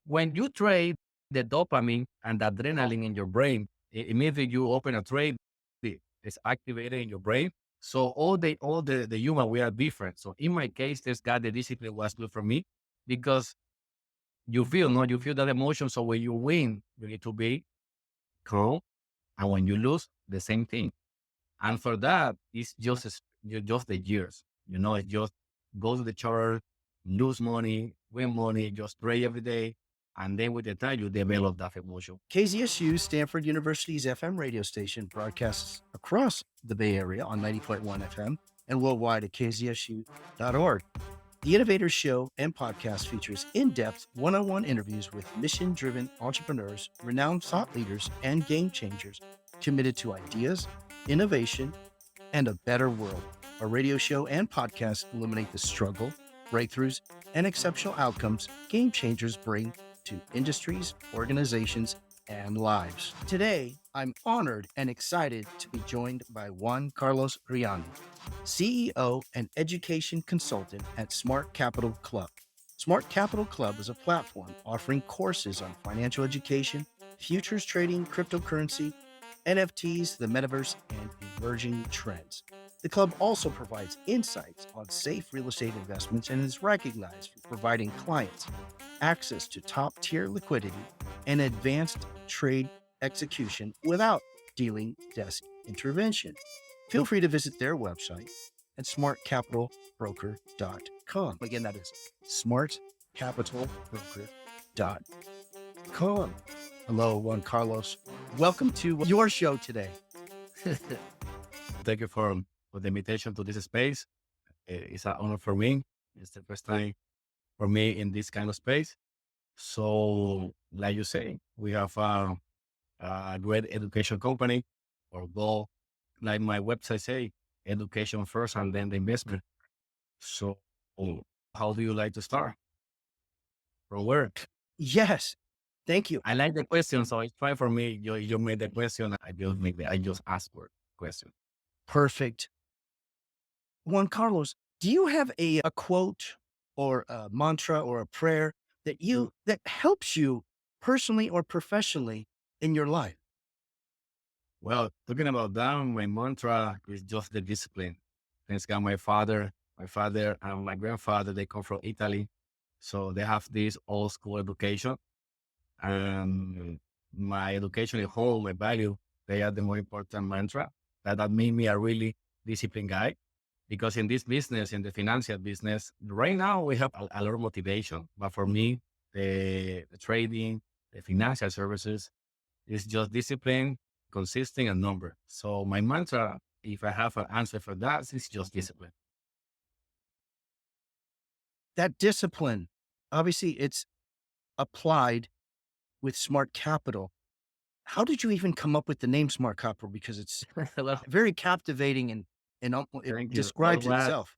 when you trade, the dopamine and the adrenaline in your brain, immediately you open a trade, it's activated in your brain. So the human, we are different. So in my case, this guy, the discipline was good for me because you feel, no, you feel that emotion. So when you win, you need to be calm. And when you lose, the same thing. And for that, it's just the years. It's just go to the church, lose money, win money, just pray every day. And then with the time, you develop that emotion. KZSU, Stanford University's FM radio station, broadcasts across the Bay Area on 90.1 FM and worldwide at kzsu.org. The Innovator Show and podcast features in depth one on one interviews with mission driven entrepreneurs, renowned thought leaders, and game changers committed to ideas, innovation, and a better world. Our radio show and podcast illuminate the struggle, breakthroughs, and exceptional outcomes game changers bring to industries, organizations, and lives. Today, I'm honored and excited to be joined by Juan Carlos Riano, CEO and education consultant at Smart Capital Club. Smart Capital Club is a platform offering courses on financial education, futures trading, cryptocurrency, NFTs, the metaverse, and emerging trends. The club also provides insights on safe real estate investments and is recognized for providing clients access to top tier liquidity and advanced trade execution without dealing desk intervention. Feel free to visit their website at smartcapitalbroker.com. Again, that is smartcapitalbroker.com. Hello, Juan Carlos. Welcome to your show today. Thank you for the invitation to this space. It's an honor for me. It's the first time for me in this kind of space. So, like you say, we have a great education company or goal, like my website say, education first and then the investment. So, how do you like to start? From where? Yes, thank you. I like the question, so it's fine for me. You made the question. I just asked for question. Perfect. Juan Carlos, do you have a quote or a mantra or a prayer that helps you personally or professionally in your life? Well, talking about that, my mantra is just the discipline. Thanks God, my father and my grandfather, they come from Italy. So they have this old school education. And my education at home, my value, they are the more important mantra. That made me a really disciplined guy. Because in this business, in the financial business, right now we have a lot of motivation. But for me, the trading, the financial services is just discipline, consistent, and number. So my mantra, if I have an answer for that, is just discipline. That discipline, obviously, it's applied with Smart Capital. How did you even come up with the name Smart Capital? Because it's Well, very captivating and it thank you. describes itself.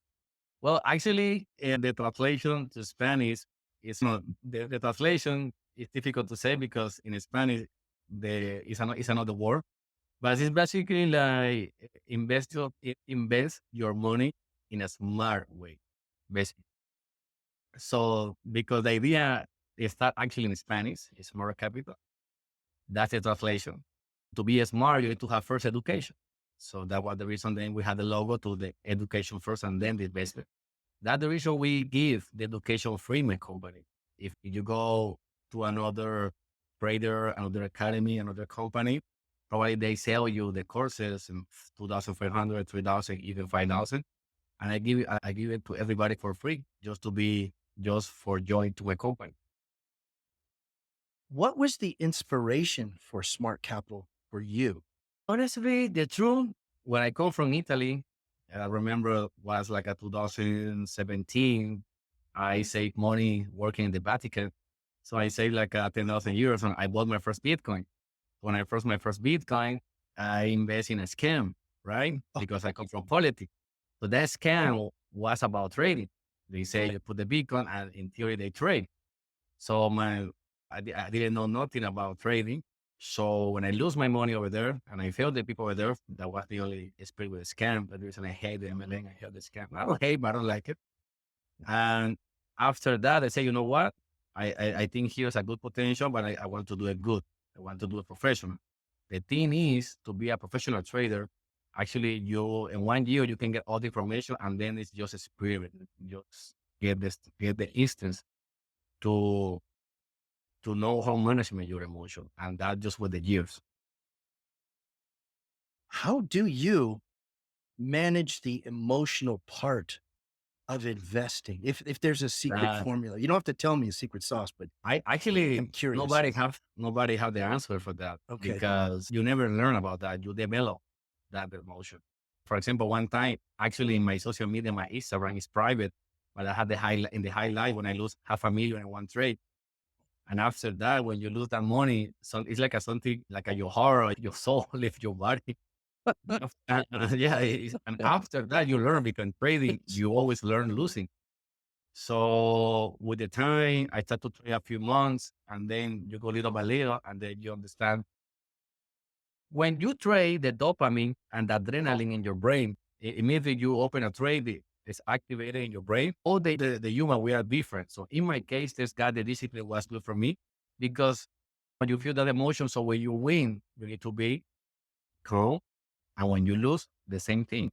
Well, actually, in the translation to Spanish, it's not the translation is difficult to say because in Spanish it's another word, but it's basically like invest your money in a smart way, basically. So because the idea is that actually in Spanish, it's smart capital. That's the translation. To be smart, you need to have first education. So that was the reason then we had the logo to the education first and then the investment. That's the reason we give the education free in my company. If you go to another trader, another academy, another company, probably they sell you the courses in 2,500, 3,000, even 5,000. And I give it to everybody for free, just for join to my company. What was the inspiration for Smart Capital for you? Honestly, the truth, when I come from Italy, I remember was like a 2017, I saved money working in the Vatican. So I saved like 10,000 euros and I bought my first Bitcoin. When I first my first Bitcoin, I invest in a scam, right? Because I come from politics. So that scam was about trading. They say you put the Bitcoin and in theory they trade. So I didn't know nothing about trading. So when I lose my money over there and I failed the people over there, that was the only experience with a scam. But the reason I hate the MLM, I hate the scam. I don't hate, but I don't like it. And after that, I say, you know what? I think here's a good potential, but I want to do it good. I want to do it professional. The thing is to be a professional trader. Actually, you in 1 year you can get all the information, and then it's just experiment. Just get the instance to know how management your emotion, and that just with the years. How do you manage the emotional part of investing? If there's a secret That formula, you don't have to tell me a secret sauce, but I actually I'm curious. nobody have the answer for that Okay. because you never learn about that. You develop that emotion. For example, one time, actually, in my social media, my Instagram is private, but I had the highlight in the highlight when I lose 500,000 in one trade. And after that, when you lose that money, it's like a something like your heart, your soul leaves your body. Yeah, and after that, you learn because in trading, you always learn losing. So with the time, I start to trade a few months, and then you go little by little, and then you understand when you trade the dopamine and the adrenaline in your brain, immediately you open a trade, it's activated in your brain. All the human, we are different. So in my case, this guy, the discipline was good for me because when you feel that emotion, so when you win, you need to be calm. And when you lose, the same thing.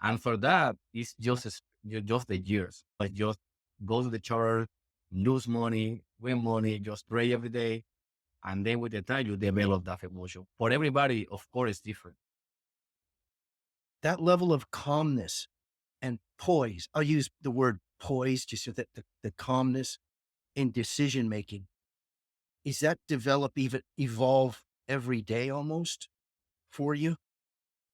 And for that, it's just the years. Like just go to the church, lose money, win money, just pray every day. And then with the time, you develop that emotion. For everybody, of course, it's different. That level of calmness and poise, I'll use the word poise, just so that the calmness in decision making, is that develop, even evolve every day almost for you?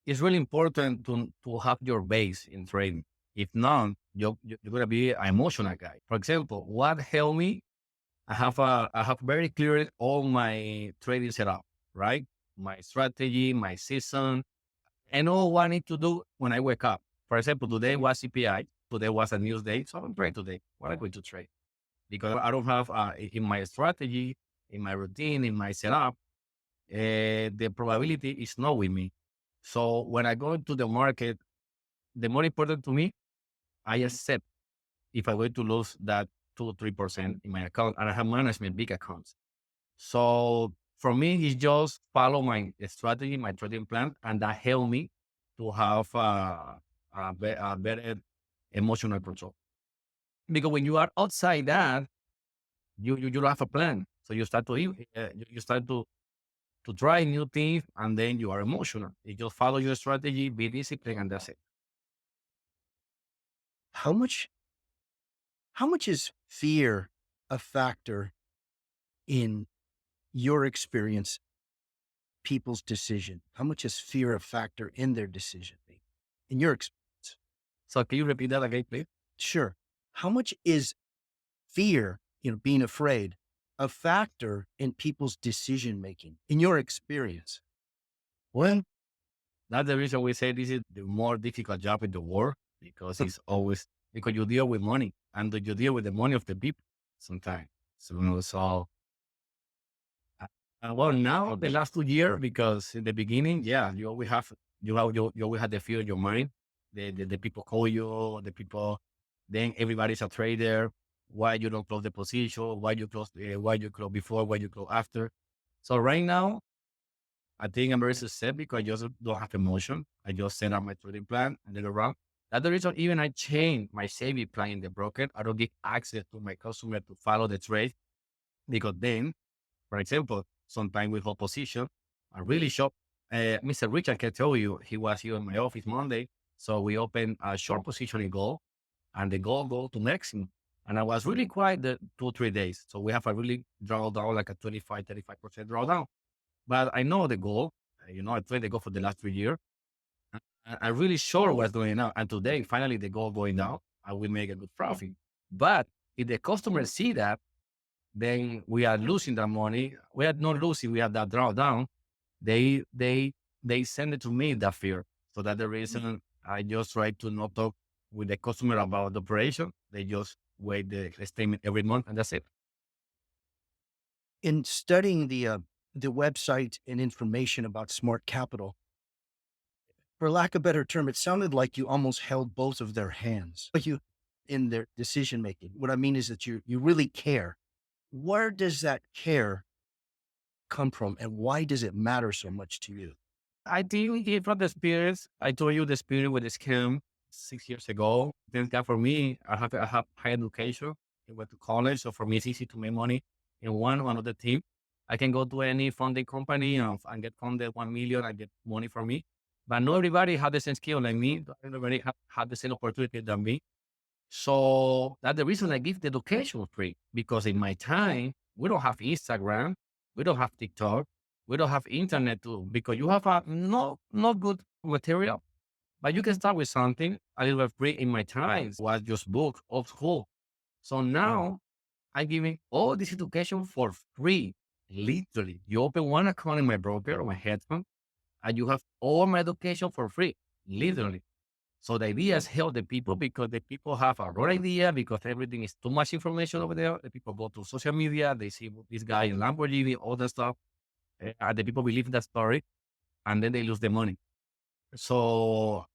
It's really important to have your base in trading. If not, you're going to be an emotional guy. For example, what helped me, I have very clear all my trading setup, right? My strategy, my season, I know what I need to do when I wake up. For example, today was CPI. Today was a news day. So I'm trading today. What I'm going to trade? Because I don't have in my strategy, in my routine, in my setup, the probability is not with me. So when I go to the market, the more important to me, I accept if I'm going to lose that 2 or 3% in my account, and I have management big accounts. So for me, it's just follow my strategy, my trading plan, and that helped me to have a better emotional control. Because when you are outside that, you don't have a plan. So you start to you start to try new things, and then you are emotional. You just follow your strategy, be disciplined, and that's it. How much how much is fear a factor in your experience, people's decision? How much is fear a factor in their decision making? In your experience? So can you repeat that again, please? Sure. How much is fear, being afraid, a factor in people's decision making in your experience? Well, that's the reason we say this is the more difficult job in the world because it's always because you deal with money and you deal with the money of the people sometimes. So well, now the last 2 years, because in the beginning, yeah, you always have the fear in your mind. The people call you, the people, then everybody's a trader. Why you don't close the position? Why you close before? Why you close after? So right now, I think I'm very successful because I just don't have emotion. I just set up my trading plan and then around. That's the reason even I change my saving plan in the broker. I don't give access to my customer to follow the trade because then, for example, sometimes we hold position. I really shop. Mr. Richard can tell you he was here in my office Monday. So we opened a short position in gold and the gold go to maximum. And I was really quiet the 2 3 days. So we have a really drawdown, like a 25 35% drawdown. But I know the goal. I played the goal for the last 3 years. I'm really sure what's going on. And today, finally, the goal going down and we make a good profit. But if the customers see that, then we are losing that money. We are not losing. We have that drawdown. They they they send it to me that fear. So that's the reason I just try to not talk with the customer about the operation. They just wait the statement every month, and that's it. In studying the website and information about Smart Capital, for lack of a better term, it sounded like you almost held both of their hands, like you in their decision making. What I mean is that you really care. Where does that care come from, and why does it matter so much to you? I think it from the experience. I told you the experience with the scam 6 years ago. Thank God for me, I have high education. I went to college, so for me it's easy to make money in one of the team. I can go to any funding company and get funded 1 million. I get money for me, but not everybody had the same skill like me. Not everybody had the same opportunity than me. So that's the reason I give the education free, because in my time, we don't have Instagram, we don't have TikTok, we don't have internet too, because you have a not good material, but you can start with something a little bit free. In my times was just books of school. So now I'm giving all this education for free. Literally, you open one account in my broker or my hedge fund, and you have all my education for free. Literally. So the idea is help the people, because the people have a wrong idea, because everything is too much information over there. The people go to social media, they see this guy in Lamborghini, all that stuff, and the people believe in that story, and then they lose the money. So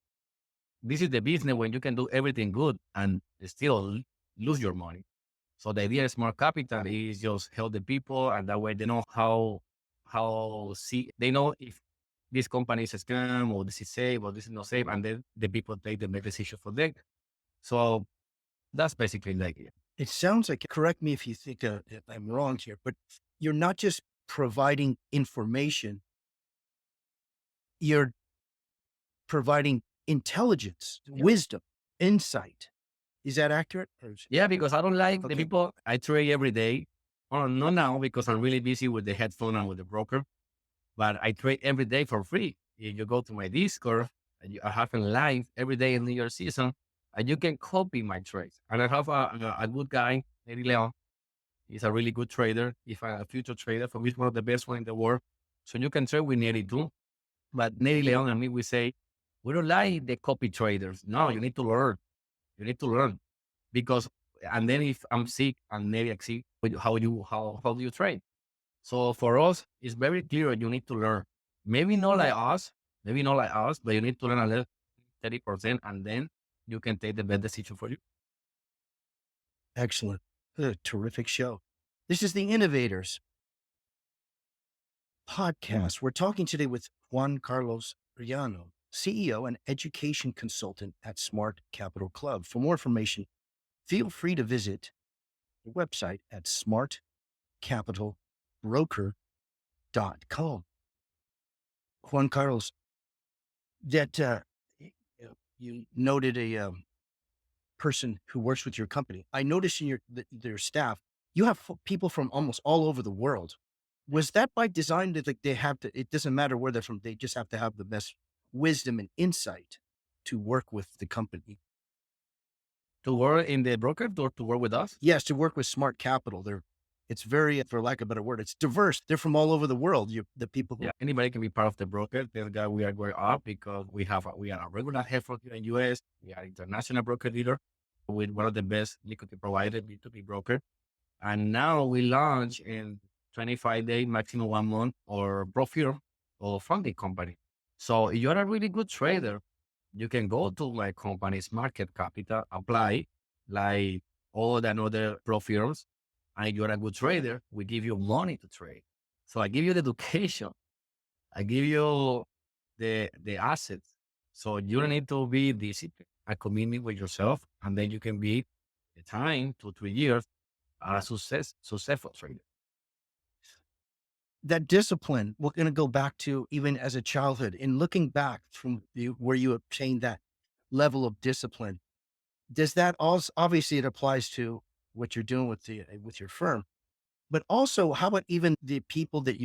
this is the business when you can do everything good and still lose your money. So the idea is smart capital is just help the people, and that way they know how see they know if this company is a scam or this is safe or this is not safe, and then the people take the best decision for them. So that's basically the idea. It sounds like, correct me if you think if I'm wrong here, but you're not just providing information, you're providing intelligence, wisdom, insight. Is that accurate? Yeah, because I don't like the Okay. people I trade every day. Or not now because I'm really busy with the headphone and with the broker, but I trade every day for free. If you go to my Discord, and I have a live every day in New York season, and you can copy my trades. And I have a good guy, Eddie Leon. He's a really good trader. He's a future trader. For me, he's one of the best one in the world. So you can trade with Neri too. But Neri Leon and me, we say, we don't like the copy traders. No, you need to learn. You need to learn because, and then if I'm sick and Neri is sick, how do you trade? So for us, it's very clear you need to learn. Maybe not like us, but you need to learn a little 30%, and then you can take the best decision for you. Excellent. A terrific show. This is the Innovators podcast. We're talking today with Juan Carlos Riano, CEO and education consultant at Smart Capital Club. For more information, feel free to visit the website at smartcapitalbroker.com. Juan Carlos, that you noted a person who works with your company. I noticed in your staff, you have people from almost all over the world. Was that by design that like they have to? It doesn't matter where they're from; they just have to have the best wisdom and insight to work with the company. To work in the broker or to work with us? Yes, to work with Smart Capital, it's very, for lack of a better word, it's diverse. They're from all over the world. The people who Yeah, anybody can be part of the broker. That's why we are going up, because we are a regular headphone here in US. We are international broker leader with one of the best liquidity provider, B2B broker. And now we launch in 25 days, maximum 1 month, or pro firm or funding company. So if you're a really good trader, you can go to my company's market capital, apply like all the other pro firms. And if you're a good trader, we give you money to trade. So I give you the education. I give you the assets. So you don't need to be disciplined, a commitment with yourself, and then you can be the time 2 3 years a successful trader. that discipline, we're going to go back to even as a childhood in looking back from where you obtained that level of discipline. Does that also, obviously it applies to what you're doing with your firm, but also how about even the people that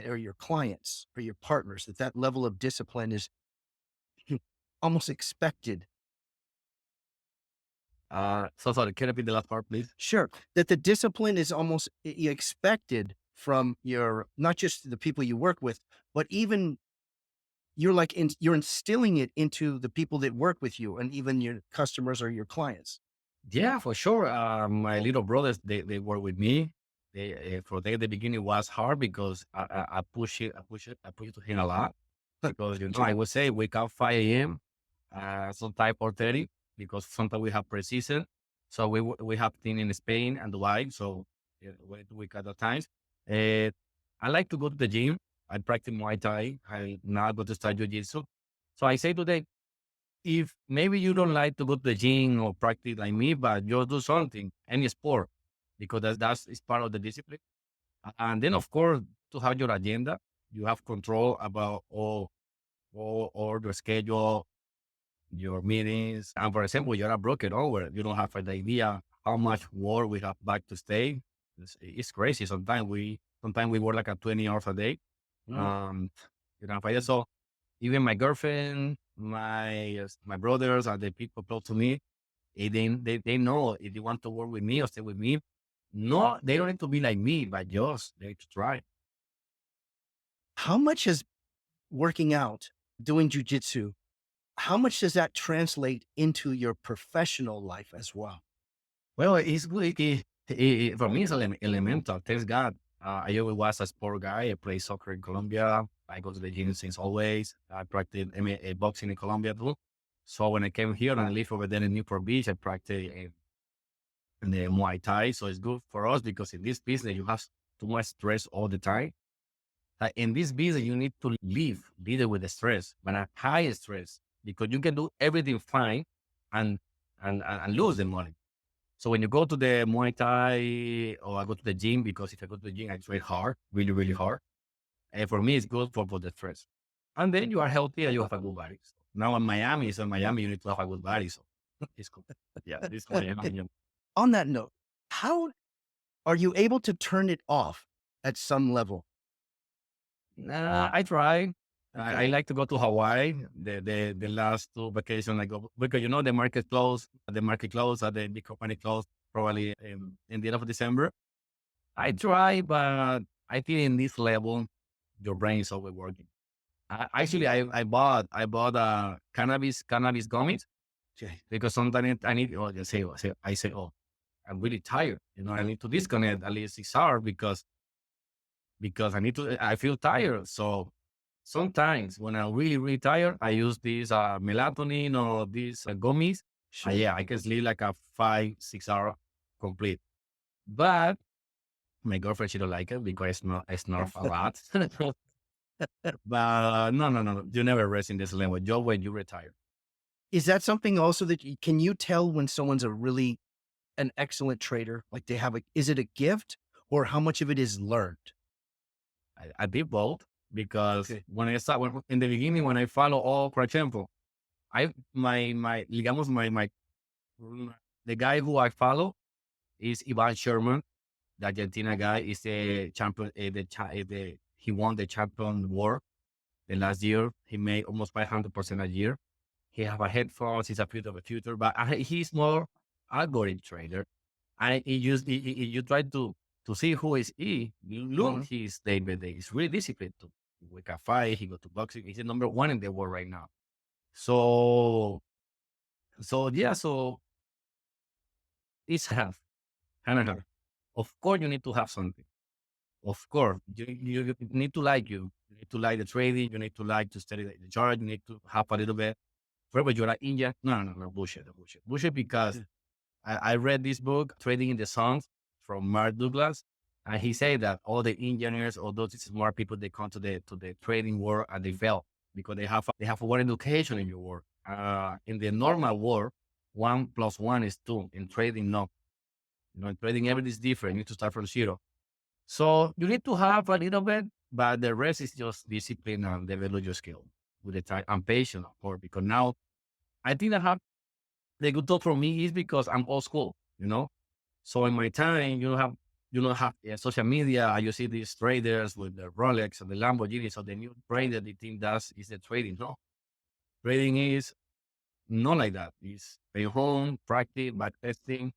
are your clients or your partners, that level of discipline is almost expected. So sorry, can you repeat the last part, please? Sure. That the discipline is almost expected from your, not just the people you work with, but even you're like, you're instilling it into the people that work with you and even your customers or your clients. Yeah, for sure. My little brothers, they work with me. They for them, the beginning was hard because I push it to him a lot, because I would say wake up 5 a.m. Sometimes 4:30, because sometimes we have precision. So we have team in Spain and Dubai. So week at the times. Uh, I like to go to the gym. I practice Muay Thai. I now go to start Jiu-Jitsu. So I say today, if maybe you don't like to go to the gym or practice like me, but just do something, any sport, because that's is part of the discipline. And then, of course, to have your agenda, you have control about all your schedule, your meetings. And for example, you're a broker over, you don't have an idea how much work we have back to stay. It's crazy. Sometimes we work like a 20 hours a day. Mm. Um, you know, so even my girlfriend, my brothers, and the people close to me, they know if they want to work with me or stay with me. No, they don't need to be like me, but just they need to try. How much is working out, doing jujitsu, how much does that translate into your professional life as well? Well, it's good. For me, it's elemental. Thanks God. I always was a sport guy. I play soccer in Colombia. I go to the gym since always. I practice boxing in Colombia too. So when I came here and I live over there in Newport Beach, I practice in the Muay Thai. So it's good for us because in this business, you have too much stress all the time. In this business, you need to live with the stress, but a high stress because you can do everything fine and and lose the money. So when you go to the Muay Thai or I go to the gym, because if I go to the gym, I train hard, really, really hard. And for me, it's good for the stress. And then you are healthy and you have a good body. So now in Miami, so in Miami, you need to have a good body. So it's cool. Yeah, this is Miami. Yeah. On that note, how are you able to turn it off at some level? I try. I Okay. like to go to Hawaii. The last two vacations I go because the market closed. The market closed. The big company closed probably in the end of December. I try, but I think in this level, your brain is always working. Actually, I bought cannabis gummies Okay. because sometimes I need. Oh, I say, oh, I'm really tired. I need to disconnect at least 6 hours because I need to. I feel tired. So sometimes when I'm really really tired, I use these melatonin or these gummies. Sure. Yeah, I can sleep like a 5 6 hour complete. But my girlfriend she don't like it because I snore a lot. But no, no, no, no. You never rest in this level. Just when you retire. Is that something also that can you tell when someone's a really an excellent trader? Like they have is it a gift or how much of it is learned? I did both because Okay. when I start in the beginning when I follow all, for example, I my digamos the guy who I follow is Ivan Sherman, the Argentina guy. Is the champion. He won the champion war the last year. He made almost 500% a year. He have a headphones. He's a future of a future, but he's more algorithm trader. And you try to see who is he. You look Hmm. his day by day. He's really disciplined to wake up five. He go to boxing. He's the number one in the world right now. So yeah. So it's half kind of hard. Of course, you need to have something. Of course, you need to like you. You need to like the trading. You need to like to study the chart. You need to have a little bit. Forever you're like India. No, no, no, bullshit, bullshit, bullshit. Because Yeah. I read this book, Trading in the Suns, from Mark Douglas, and he said that all the engineers, all those smart people, they come to the trading world and they fail because they have one education in your world. In the normal world, 1+1 is 2. In trading, no. In trading, everything is different. You need to start from zero. So you need to have a little bit, but the rest is just discipline and develop your skill with the time and patience, of course. Because now I think I have the good talk for me is because I'm old school. So in my time, you don't have social media. You see these traders with the Rolex and the Lamborghini. So the new trade that the team does is the trading. No, trading is not like that. It's stay home, practice, back testing,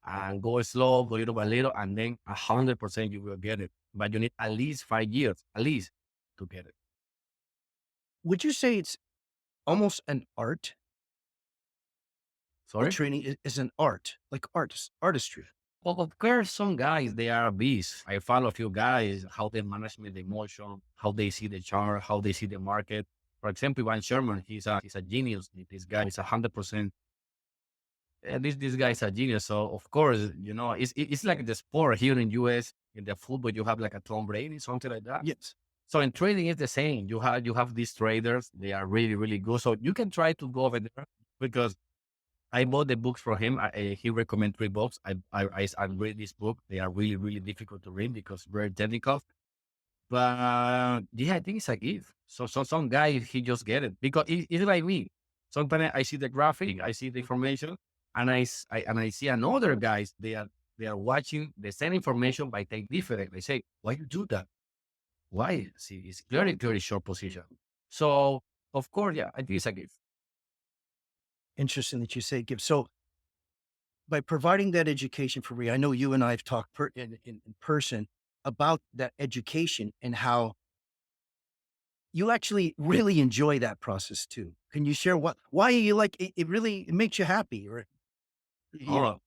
and go slow, go little by little, and then 100% you will get it. But you need at least 5 years, at least, to get it. Would you say it's almost an art? Like Sorry. training is an art, like artistry. Well, of course, some guys, they are beasts. I follow a few guys, how they manage the emotion, how they see the chart, how they see the market. For example, Ivan Sherman, he's a genius. This guy is 100%. this guy's a genius. So of course, it's like the sport here in US in the football. You have like a Tom Brady, something like that. Yes. So in trading, it's the same. You have these traders. They are really really good. So you can try to go over there because I bought the books from him. He recommended 3 books. I read this book. They are really really difficult to read because very technical. But yeah, I think it's a gift. So some guy he just get it because it's like me. Sometimes I see the graphic, I see the information, and I see another guys. They are watching the same information but they different. They say, why you do that? Why? See, it's very very short position. So of course, yeah, I think it's a gift. Interesting that you say give. So by providing that education for me, I know you and I have talked in person about that education and how you actually really enjoy that process too. Can you share why you like it? It really it makes you happy, or All yeah. right.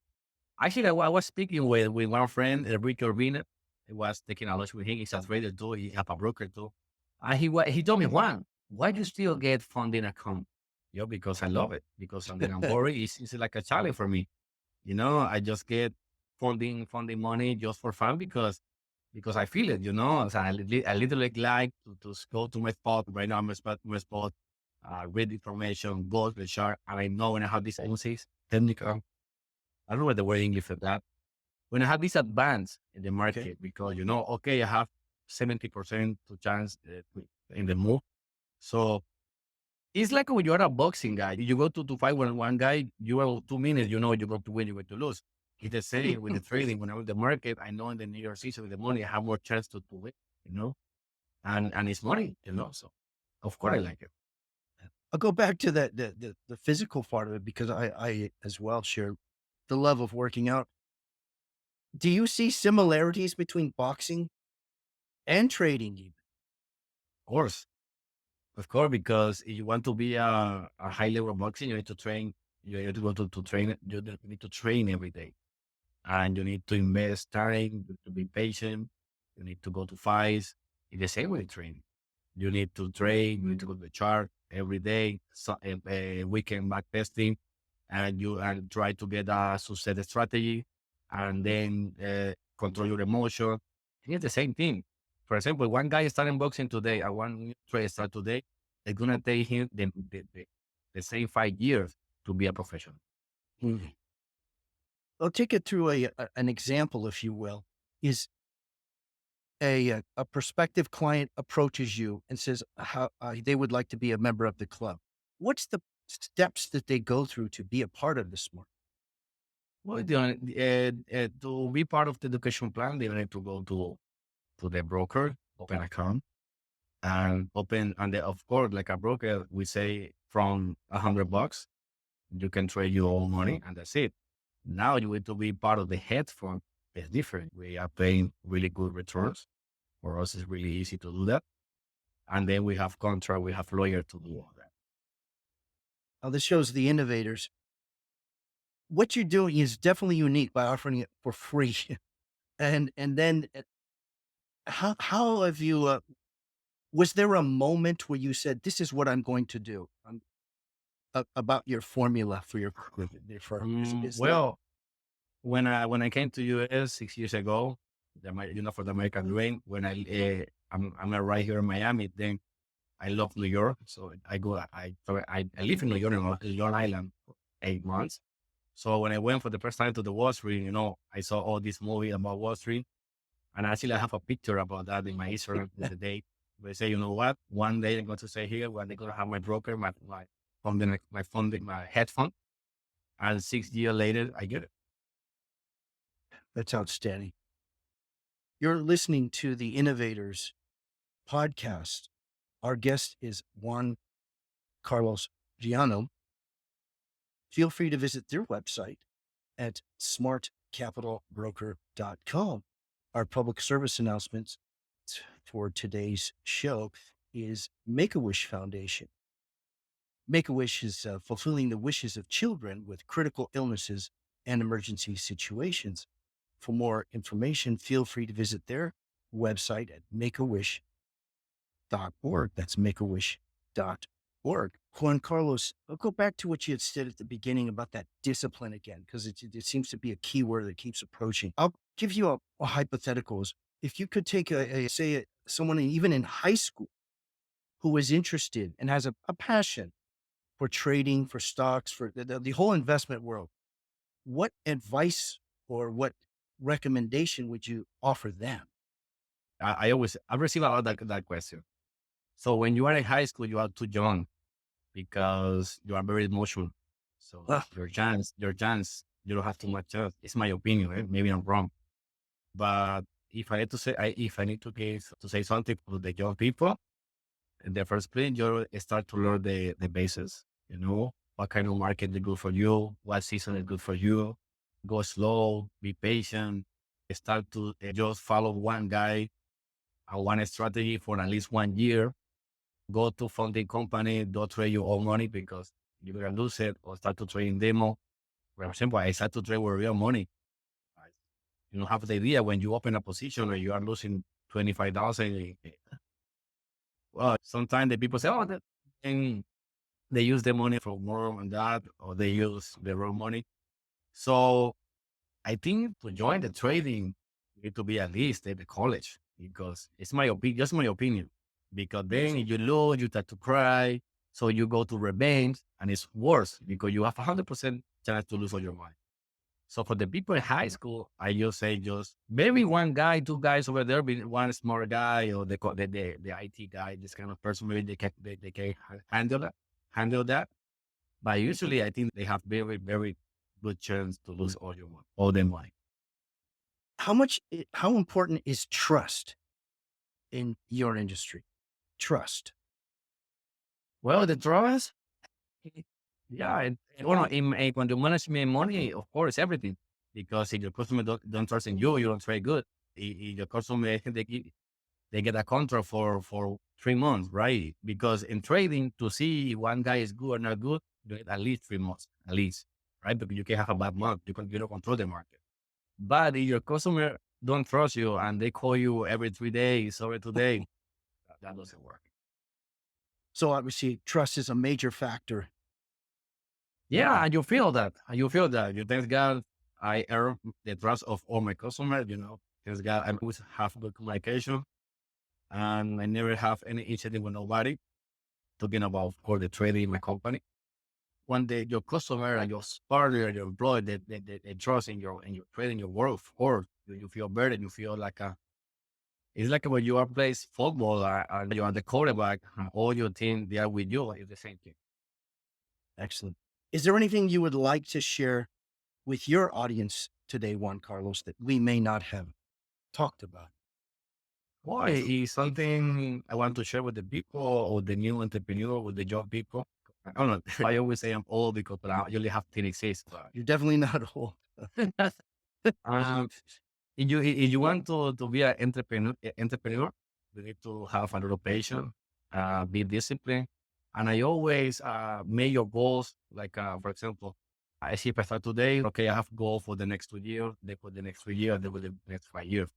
Actually, I was speaking with one friend, Enrique Urbina. I was taking a lunch with him. He's a trader too. He have a broker too. And he told me, Juan, why do you still get funding account? Because I love it. Because something I'm worried it's like a challenge for me. I just get funding money just for fun because I feel it. So I literally like to go to my spot. Right now I'm my spot, read information, go to the chart, and I know when I have these analysis, technical. I don't know what the word English for that. When I have this advance in the Okay. market, because okay, I have 70% to chance in the move. So it's like when you're a boxing guy, you go to fight with one guy, you have 2 minutes, you're going to win, you're going to lose. It's the same with the trading. When I'm in the market, I know in the New York season with the money, I have more chance to win, and it's money. So of course I like it. I'll go back to that the physical part of it because I as well share the love of working out. Do you see similarities between boxing and trading? Even? Of course, because if you want to be a high level boxing, you need to train. You need to go to train. You need to train every day, and you need to invest time to be patient. You need to go to fights. It's the same with training. You need to train. You need to go to the chart every day. So, weekend back testing, and you and try to get a success strategy, and then control your emotion. It's the same thing. For example, one guy starting boxing today, and one new trader start today, it's gonna take him the same 5 years to be a professional. Mhm. I'll take it through an example, if you will. Is a prospective client approaches you and says how they would like to be a member of the club. What's the steps that they go through to be a part of the smart? Well, to be part of the education plan, they need to go to the broker, open account, and of course, like a broker, we say from $100, you can trade your own money, and that's it. Now you need to be part of the hedge fund. It's different. We are paying really good returns. For us, it's really easy to do that. And then we have contract, we have lawyer to do all that. Now, this shows the innovators. What you're doing is definitely unique by offering it for free. And then how have you? Was there a moment where you said, "This is what I'm going to do"? About your formula for your for is there? Well, when I came to US 6 years ago, for the American dream, when I'm right here in Miami, then I love New York, so I live in New York, in Long Island, for 8 months. So when I went for the first time to the Wall Street, I saw all this movie about Wall Street, and actually I have a picture about that in my Instagram with the date. They say, you know what? One day I'm going to stay here. One day I'm going to have my broker, my hedge fund, and 6 years later, I get it. That's outstanding. You're listening to the Innovators podcast. Our guest is Juan Carlos Riano. Feel free to visit their website at smartcapitalbroker.com. Our public service announcements for today's show is Make-A-Wish Foundation. Make-A-Wish is fulfilling the wishes of children with critical illnesses and emergency situations. For more information, feel free to visit their website at makeawish.org. That's makeawish.org. Juan Carlos, I'll go back to what you had said at the beginning about that discipline again, because it seems to be a key word that keeps approaching. I'll give you a hypothetical. If you could take someone even in high school who is interested and has a passion for trading, for stocks, for the whole investment world, what advice or what recommendation would you offer them? I receive a lot that question. So when you are in high school, you are too young because you are very emotional. So Ugh. you don't have too much chance. It's my opinion. Maybe I'm wrong, but if I had to say, if I need to say something to the young people, in the first place, you start to learn the basis. You know what kind of market is good for you, what season is good for you. Go slow, be patient. Start to just follow one guy and one strategy for at least 1 year. Go to funding company, don't trade your own money because you're gonna lose it, or start to trade in demo. For example, I start to trade with real money. You don't have the idea when you open a position where you are losing 25,000. Well, sometimes the people say, oh, and they use the money for more on that, or they use the wrong money. So I think to join the trading, you need to be at least at the college, because it's my opinion, just my opinion. Because then if you lose, you start to cry. So you go to revenge, and it's worse because you have 100% chance to lose all your money. So for the people in high school, I just say just maybe one guy, two guys over there, one smart guy, or the IT guy, this kind of person, maybe they can handle that. But usually, I think they have very, very good chance to lose all your money, all their money. How important is trust in your industry? Trust. Well, the trust, yeah, well, when you manage money, of course, everything. Because if your customer don't trust in you, you don't trade good. If your customer, they get a contract for 3 months, right? Because in trading, to see if one guy is good or not good, you need at least 3 months, at least, right? Because you can have a bad month. You don't control the market. But if your customer don't trust you and they call you every 3 days or today, that doesn't work. So obviously, trust is a major factor. Yeah, and you feel that. And you feel that. You thank God I earn the trust of all my customers. Thank God I always have good communication, and I never have any incident with nobody. Talking about, of course, the trading in my company. One day, your customer and your partner, your employee, they trust in your trading, your work. Of course, you feel better. You feel like it's like when you are playing football and you are the quarterback, and all your team they are with you. It's the same thing. Excellent. Is there anything you would like to share with your audience today, Juan Carlos, that we may not have talked about? Why is something I want to share with the people or the new entrepreneur, with the young people? I don't know. I always say I'm old because I only have 36. You're definitely not old. um, if you want to be an entrepreneur, you need to have a little patience, be disciplined. And I always make your goals, like, for example, I see if I start today, okay, I have goal for the next 2 years, then for the next 3 years, then for the next 5 years.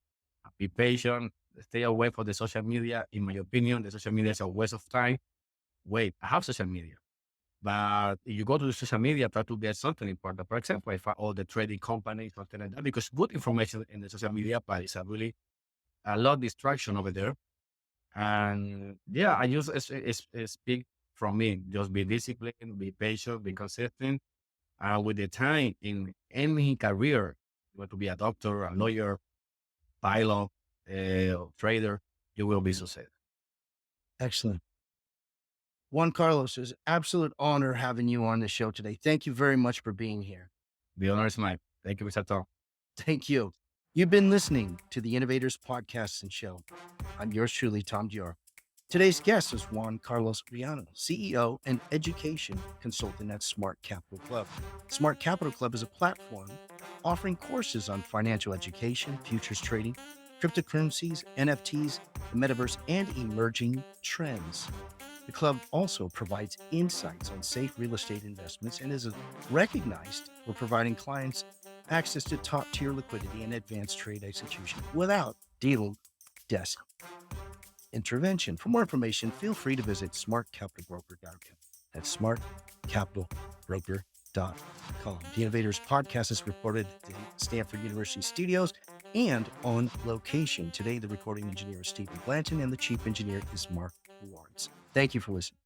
Be patient, stay away from the social media. In my opinion, the social media is a waste of time. Wait, I have social media. But if you go to the social media, try to get something important. For example, I find all the trading companies, something like that, because good information in the social media, but it's a lot of distraction over there. And yeah, I just speak from me. Just be disciplined, be patient, be consistent. And with the time in any career, you want to be a doctor, a lawyer, pilot, trader, you will be successful. Excellent. Juan Carlos, it's an absolute honor having you on the show today. Thank you very much for being here. The honor is mine. Thank you, Mr. Tom. Thank you. You've been listening to the Innovators Podcast and Show. I'm yours truly, Tom Dior. Today's guest is Juan Carlos Riano, CEO and education consultant at Smart Capital Club. Smart Capital Club is a platform offering courses on financial education, futures trading, cryptocurrencies, NFTs, the metaverse, and emerging trends. The club also provides insights on safe real estate investments and is recognized for providing clients access to top-tier liquidity and advanced trade execution without deal desk intervention. For more information, feel free to visit smartcapitalbroker.com. at smartcapitalbroker.com. The Innovators podcast is recorded at the Stanford University studios and on location. Today, the recording engineer is Stephen Blanton and the chief engineer is Mark Lawrence. Thank you for listening.